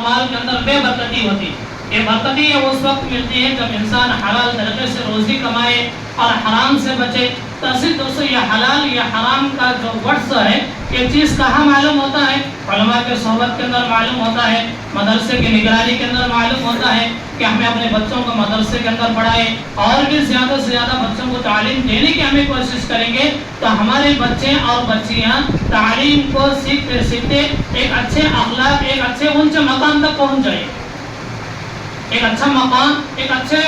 مال کے اندر بے برکتی ہوتی. یہ برکتی اس وقت ملتی ہے جب انسان حلال طریقے سے روزی کمائے اور حرام سے بچے. تو اسی دوستو یہ حلال یا حرام کا جو ورڈز ہے یہ چیز کہاں معلوم ہوتا ہے؟ علماء کے صحبت کے اندر معلوم ہوتا ہے, مدرسے کی نگرانی کے اندر معلوم ہوتا ہے کہ ہمیں اپنے بچوں کو مدرسے کے اندر پڑھائیں اور بھی زیادہ سے زیادہ بچوں کو تعلیم دینے کی ہمیں کوشش کریں گے تو ہمارے بچے اور بچیاں تعلیم کو سیکھتے سیکھتے ایک اچھے اخلاق, ایک اچھے اونچے مقام تک پہنچ جائیں گے. ایک اچھا مقام, ایک اچھے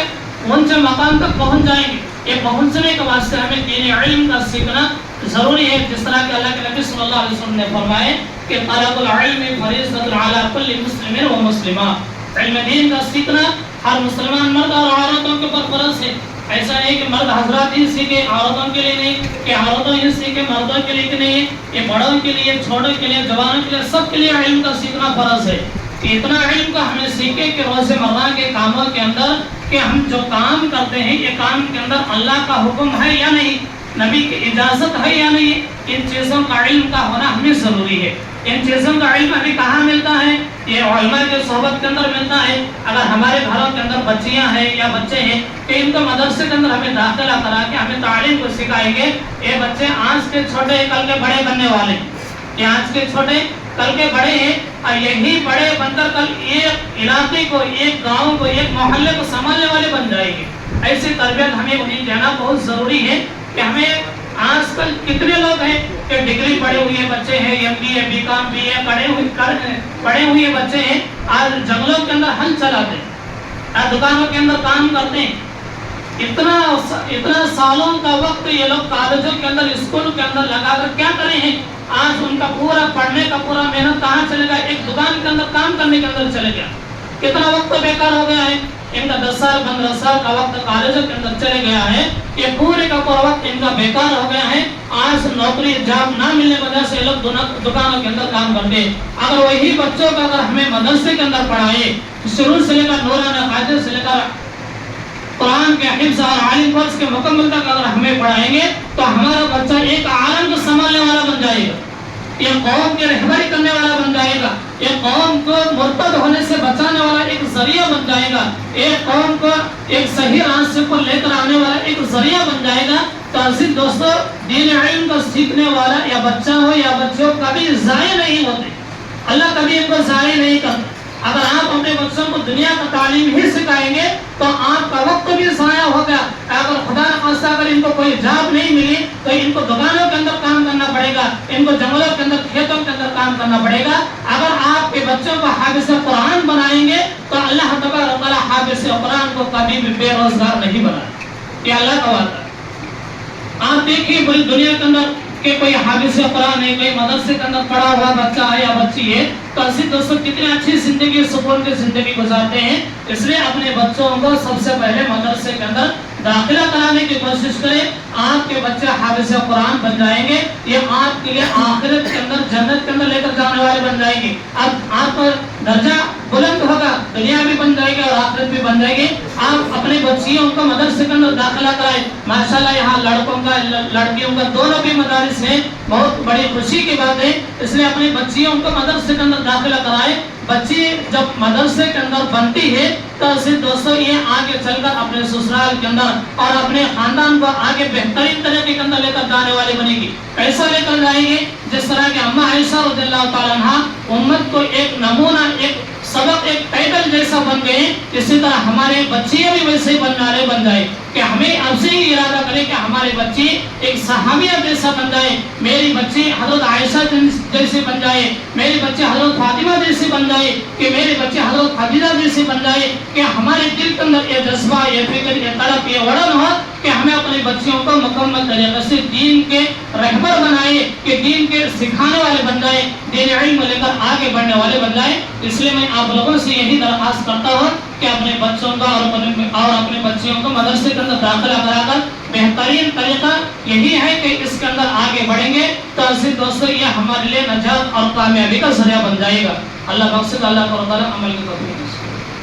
اونچے مقام تک پہنچ جائیں گے. یہ پہنچنے کے واسطے ہمیں دین علم کا سیکھنا ضروری ہے, جس طرح کہ اللہ کے نبی صلی اللہ علیہ وسلم نے فرمائے کہ طلب العلم فریضۃ علی کل مسلم و مسلمہ. علم دین کا سیکھنا ہر مسلمان مرد اور عورتوں کے اوپر فرض ہے. ایسا نہیں کہ مرد حضرات ہی سیکھے عورتوں کے لیے نہیں, کہ عورتوں ہی سیکھے مردوں کے لیے نہیں. یہ بڑوں کے لیے, چھوٹوں کے لیے, جوانوں کے لیے, سب کے لیے علم کا سیکھنا فرض ہے. کہ اتنا علم کو ہمیں سیکھے کہ روزمرہ کے کاموں کے اندر کہ ہم جو کام کرتے ہیں یہ کام کے اندر اللہ کا حکم ہے یا نہیں, نبی کی اجازت ہے یا نہیں, ان چیزوں کا علم کا ہونا ہمیں ضروری ہے. ان چیزوں کا علم ہمیں کہاں ملتا ہے؟ یہ علماء کے صحبت کے اندر ملتا ہے. اگر ہمارے گھروں کے اندر بچیاں ہیں یا بچے ہیں کہ ان کو مدرسے کے اندر ہمیں داخلہ کرا کے ہمیں تعلیم کو سکھائیں گے. یہ بچے آج کے چھوٹے کل کے بڑے بننے والے, یہ آج کے چھوٹے کل کے بڑے ہیں اور یہی بڑے بن کر کل ایک علاقے کو, ایک گاؤں کو, ایک محلے کو سنبھالنے والے بن جائیں گے. ایسی تربیت ہمیں انہیں دینا بہت ضروری ہے. کہ ہمیں آج کل کتنے لوگ ہیں کہ ڈگری پڑھے ہوئے بچے ہیں, M B A, B Com, B A پڑھے ہوئے بچے ہیں, آج جنگلوں کے اندر ہل چلاتے ہیں, دکانوں کے اندر کام کرتے ہیں. اتنا سالوں کا وقت یہ لوگ کالجوں کے اندر, اسکول کے اندر لگا کر کیا کرے ہیں؟ آج ان کا پورا پڑھنے کا پورا محنت کہاں چلے گا؟ ایک دکان کے اندر کام کرنے کے اندر چلے گیا. کتنا وقت بیکار ہو گیا ہے. ان کا 10 سال 15 سال کا وقت کالجوں کے اندر چلے گیا ہے. یہ پورے کا پورا وقت ان کا بیکار ہو گیا ہے. آج نوکری جاب نہ ملنے کی وجہ سے لوگ دکانوں کے اندر کام کرتے ہیں. اگر وہی بچوں کو اگر ہمیں مدرسے کے اندر پڑھائے, شروع سے لے کر نورانہ قاعدے سے لے کر قرآن کے حفظ اور عالم فرض کے مکمل تک اگر ہمیں پڑھائیں گے تو ہمارا بچہ ایک عالم کو سنبھالنے والا بن جائے گا. یہ قوم کی رہبری کرنے والا بن جائے گا. یہ قوم کو مرتد ہونے سے بچانے والا ایک ذریعہ بن جائے گا. ایک قوم کو ایک صحیح راستے پر لے کر آنے والا ایک ذریعہ بن جائے گا. تو عزیز دوستو, دین علم کو سیکھنے والا یا بچہ ہو یا بچے ہو کبھی ضائع نہیں ہوتے. اللہ کبھی ان کو ضائع نہیں کرتا. اگر آپ اپنے بچوں کو دنیا کا تعلیم ہی سکھائیں گے تو آپ کا وقت بھی ضائع ہوگا. اگر خدا نخواستہ اگر ان کو کوئی جاب نہیں ملی تو ان کو دکانوں کے اندر کام کرنا پڑے گا, ان کو جنگلوں کے اندر, کھیتوں کے اندر کام کرنا پڑے گا. اگر آپ کے بچوں کو حافظ قرآن بنائیں گے تو اللہ تبارک و تعالی حافظ قرآن کو کبھی بھی بے روزگار نہیں بنائے. یہ اللہ کا وعدہ ہے. آپ دیکھیے بڑی دنیا کے اندر کہ کوئی حافظ قرآن ہے, کوئی مدرسے کے اندر پڑھا ہوا بچہ ہے یا بچی ہے, تو اسی دوستوں کتنی اچھی زندگی, سکون کی زندگی گزارتے ہیں. اس لیے اپنے بچوں کو سب سے پہلے مدرسے کے اندر داخلہ کرانے کی کوشش کریں. آپ کے بچے حافظ قرآن بن جائیں گے. یہ آپ کے لیے آخرت کے اندر, جنت کے اندر لے کر جانے والے بن جائیں گے. اب آپ کا درجہ بلند ہوگا, دنیا بھی بن جائے گی اور آخرت بھی بن جائے گی. آپ اپنے بچیوں کو مدرسے کے اندر داخلہ کرائیں. ماشاءاللہ یہاں لڑکوں کا لڑکیوں کا دونوں بھی مدارس ہیں, بہت بڑی خوشی کی بات ہے. اس لیے اپنی بچیوں کو مدرسے کے اندر داخلہ کرائیں. بچی جب مدرسے کے اندر بنتی ہے تو اسے دوستوں یہ آگے چل کر اپنے سسرال کے اندر اور اپنے خاندان کو آگے بہترین طریقے کے اندر لے کر جانے والی بنے گی. ایسا لے کر جائیں گے جس طرح کہ اماں عائشہ رضی اللہ تعالیٰ عنہا امت کو ایک نمونہ, ایک سبق, ایک ٹائٹل جیسا بن گئے. اسی طرح ہمارے بچے بھی ویسے بن جائے کہ ہمیں اب سے ہی ارادہ کریں کہ ہمارے بچے ایک صحابیہ جیسا بن جائے. میری بچی حضرت عائشہ جیسے بن جائے, میری بچے حضرت فاطمہ جیسے بن جائے, کہ میرے بچے حضرت خدیجہ جیسے بن جائے. کہ ہمارے دل کے اندر یہ جذبہ, یہ فکر, یہ طلب, یہ وڑن ہو کہ ہمیں اپنے بچیوں کو مکمل طریقے سے دین کے رہبر بنائے, کہ دین کے سکھانے والے بن جائے, دین علم لے کر آگے بڑھنے والے بن جائے. اس لیے میں آپ لوگوں سے یہی درخواست کرتا ہوں کہ اپنے بچوں کا اور اپنے بچیوں کو مدرسے کے اندر داخلہ کرا کر بہترین طریقہ یہی ہے کہ اس کے اندر آگے بڑھیں گے تو ایسے دوستوں یہ ہمارے لیے نجات اور کامیابی کا ذریعہ بن جائے گا. اللہ بخشے, اللہ کو عمل کی توفیق.